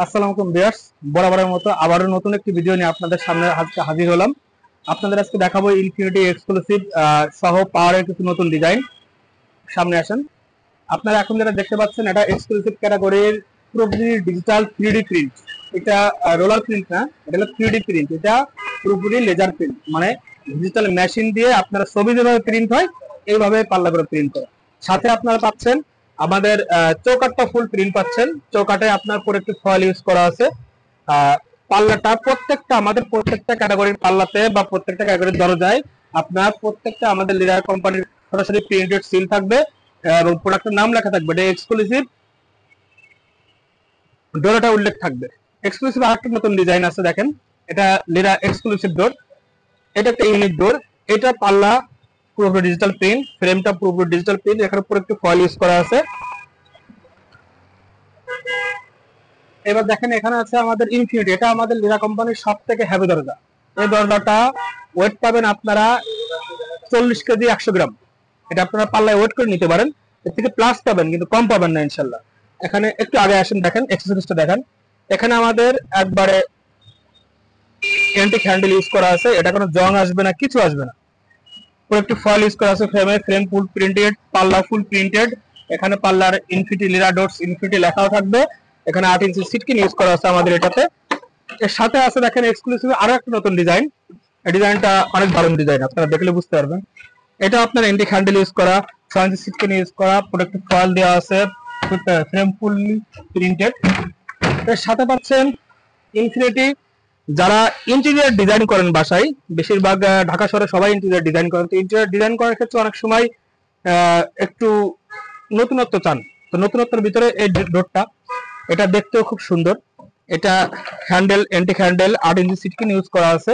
আসসালামু আলাইকুম ভিউয়ার্স, বরাবরের মতো আবারও নতুন একটি ভিডিও নিয়ে আপনাদের সামনে আজকে হাজির হলাম। আপনাদের আজকে দেখাবো ইনফিনিটি এক্সক্লুসিভ সহ পাওয়ারের কিছু নতুন ডিজাইন। সামনে আসেন। আপনারা এখন যেটা দেখতে পাচ্ছেন এটা এক্সক্লুসিভ ক্যাটাগরির পুরোপুরি ডিজিটাল 3D প্রিন্ট। এটা রোলার প্রিন্ট না, এটা হলো 3D প্রিন্ট। এটা পুরোপুরি লেজার প্রিন্ট, মানে ডিজিটাল মেশিন দিয়ে আপনারা ছবি যেভাবে প্রিন্ট হয় এইভাবে পাল্লা করে প্রিন্ট করা। সাথে আপনারা পাচ্ছেন আমাদের চৌকাটটা ফুল প্রিন্ট পাচ্ছেন। চৌকাটে আপনার প্রোটেক্টিভ ফয়েল ইউজ করা আছে। পাল্লাটা আমাদের প্রত্যেকটা ক্যাটাগরির পাল্লাতে বা প্রত্যেকটা ক্যাটাগরির দরজায় আপনার প্রত্যেকটা আমাদের লিডার কোম্পানির সরাসরি প্রিন্টেড সিল থাকবে এবং প্রোডাক্টের নাম লেখা থাকবে। এটা এক্সক্লুসিভ ডোরটা উল্লেখ থাকবে। এক্সক্লুসিভ আরেকটা নতুন ডিজাইন আছে, দেখেন এটা লিডার এক্সক্লুসিভ ডোর। এটা একটা ইউনিক ডোর। এটা পাল্লা পুরোপুরি ডিজিটাল প্রিন্ট, ফ্রেমটা পুরোপুরি ডিজিটাল প্রিন্ট, এখানে প্রোটেক্টিভ ফয়েল ইউজ করা আছে। এবার দেখেন এখানে আছে আমাদের ইনফিনিটি। এটা আমাদের লিরা কোম্পানির সব থেকে হেভি দরজা। এই দরজাটা ওয়েট পাবেন আপনারা 40 কেজি 100 গ্রাম। এটা আপনারা পাল্লায় ওয়েট করে নিতে পারেন। এর থেকে প্লাস পাবেন, কিন্তু কম পাবেন না ইনশাল্লাহ। এখানে একটু আগে আসেন, দেখেন এক্সেসরিজটা দেখেন। এখানে আমাদের একবারে অ্যান্টিক হ্যান্ডেল ইউজ করা আছে। এটা কোনো জং আসবে না, কিছু আসবে না। প্রোটেক্টিভ ফয়েল ইউজ করা আছে ফ্রেমে, ফ্রেম ফুল প্রিন্টেড, পাল্লা ফুল প্রিন্টেড। এখানে পাল্লার ইনফিনিটি লিরা ডটস ইনফিনিটি লেখাও থাকবে। এখানে 8 ইঞ্চি সিটকিন ইউজ করা আছে আমাদের এটাতে। এর সাথে আছে দেখেন এক্সক্লুসিভ আরো একটা নতুন ডিজাইন। এই ডিজাইনটা অনেক দারুণ ডিজাইন, আপনারা দেখলে বুঝতে পারবেন। এটা আপনার এন্টিক হ্যান্ডেল ইউজ করা, 6 ইঞ্চি সিটকিন ইউজ করা, প্রোটেক্টিভ ফয়েল দেওয়া আছে, ফ্রেম ফুললি প্রিন্টেড। এর সাথে পাচ্ছেন ইনফিনিটি। যারা ইন্টেরিয়র ডিজাইন করেন বাসায়, বেশিরভাগ ঢাকা শহরে সবাই ইন্টেরিয়র ডিজাইন করেন, তো ইন্টেরিয়র ডিজাইন করার ক্ষেত্রে অনেক সময় একটু নতুনত্ব চান। তো নতুনত্বের ভিতরে এই ডোরটা, এটা দেখতেও খুব সুন্দর। এটা হ্যান্ডেল এন্টিক হ্যান্ডেল, 8 ইঞ্চি সিটকিন ইউজ করা আছে।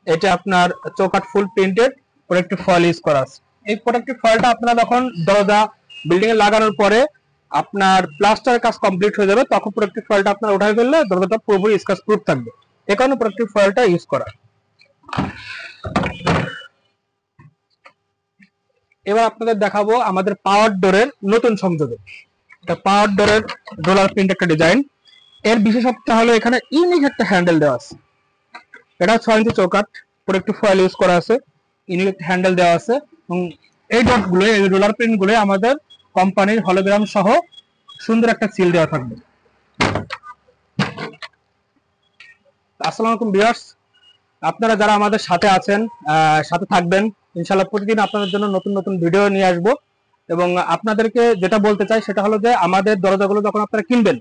এটা আপনার চৌকাট ফুল প্রিন্টেড, প্রোটেক্টিভ ফয়েল ইউজ করা আছে। এই প্রোটেক্টিভ ফয়েলটা আপনারা যখন দরজা বিল্ডিং এ লাগানোর পরে আপনার প্লাস্টারের কাজ কমপ্লিট হয়ে যাবে, তখন প্রোটেক্টিভ ফয়েলটা আপনারা উঠাই ফেললে দরজাটা পুরোপুরি স্ক্র্যাচ প্রুফ থাকবে। এ কারণে প্রোটেক্টিভ ফয়েলটা ইউজ করা। এবার আপনাদের দেখাবো আমাদের পাওয়ার ডোরের নতুন সংযোজন। এটা পাওয়ার ডোরের রোলার প্রিন্ট একটা ডিজাইন। এর বিশেষত্ব হলো এখানে ইউনিক একটা হ্যান্ডেল দেওয়া আছে। এটা 6 ইঞ্চি চৌকাট, প্রোটেক্টিভ ফয়েল ইউজ করা আছে, ইউনিক একটা হ্যান্ডেল দেওয়া আছে। এবং এই ডটগুলো, এই রোলার প্রিন্ট গুলো আমাদের কোম্পানির হলোগ্রাম সহ সুন্দর একটা সিল দেওয়া থাকবে। আসসালামু আলাইকুম ভিউয়ার্স, আপনারা যারা আমাদের সাথে আছেন, সাথে থাকবেন ইনশাআল্লাহ। প্রতিদিন আপনাদের জন্য নতুন নতুন ভিডিও নিয়ে আসবো। এবং আপনাদেরকে যেটা বলতে চাই সেটা হলো যে আমাদের দরজাগুলো যখন আপনারা কিনবেন,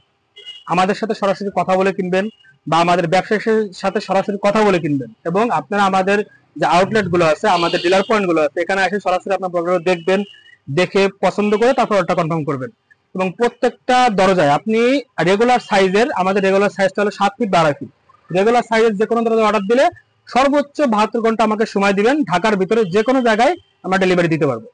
আমাদের সাথে সরাসরি কথা বলে কিনবেন, বা আমাদের ব্যবসায়ীর সাথে সরাসরি কথা বলে কিনবেন। এবং আপনারা আমাদের যে আউটলেট গুলো আছে, আমাদের ডিলার পয়েন্ট গুলো আছে, এখানে এসে সরাসরি আপনার প্রোডাক্ট দেখবেন, দেখে পছন্দ করে তারপর অর্ডারটা কনফার্ম করবেন। এবং প্রত্যেকটা দরজায় আপনি রেগুলার সাইজের, আমাদের রেগুলার সাইজটা হলো 7 ফিট 12 ফিট। রেগুলার সাইজের যে কোনো দরজা অর্ডার দিলে সর্বোচ্চ 72 ঘন্টা আমাকে সময় দিবেন। ঢাকার ভিতরে যে কোনো জায়গায় আমরা ডেলিভারি দিতে পারবো।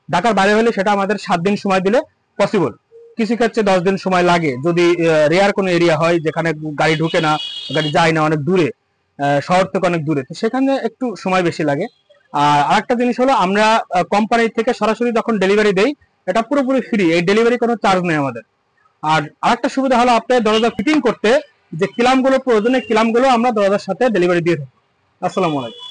ঢাকার বাইরে হলে সেটা আমাদের 7 দিন সময় দিলে পসিবল। কিছু ক্ষেত্রে 10 দিন সময় লাগে, যদি রেয়ার কোনো এরিয়া হয় যেখানে গাড়ি ঢুকে না, গাড়ি যায় না, অনেক দূরে, শহর থেকে অনেক দূরে, তো সেখানে একটু সময় বেশি লাগে। আর আরেকটা জিনিস হলো আমরা কোম্পানি থেকে সরাসরি যখন ডেলিভারি দেই, এটা পুরোপুরি ফ্রি, এই ডেলিভারি কোনো চার্জ নেই আমাদের। আর আরেকটা সুবিধা হলো আপনার দরজা ফিটিং করতে যে কিলামগুলো প্রয়োজনীয় কিলামগুলো আমরা দরজার সাথে ডেলিভারি দিয়ে থাকি। আসসালামু আলাইকুম।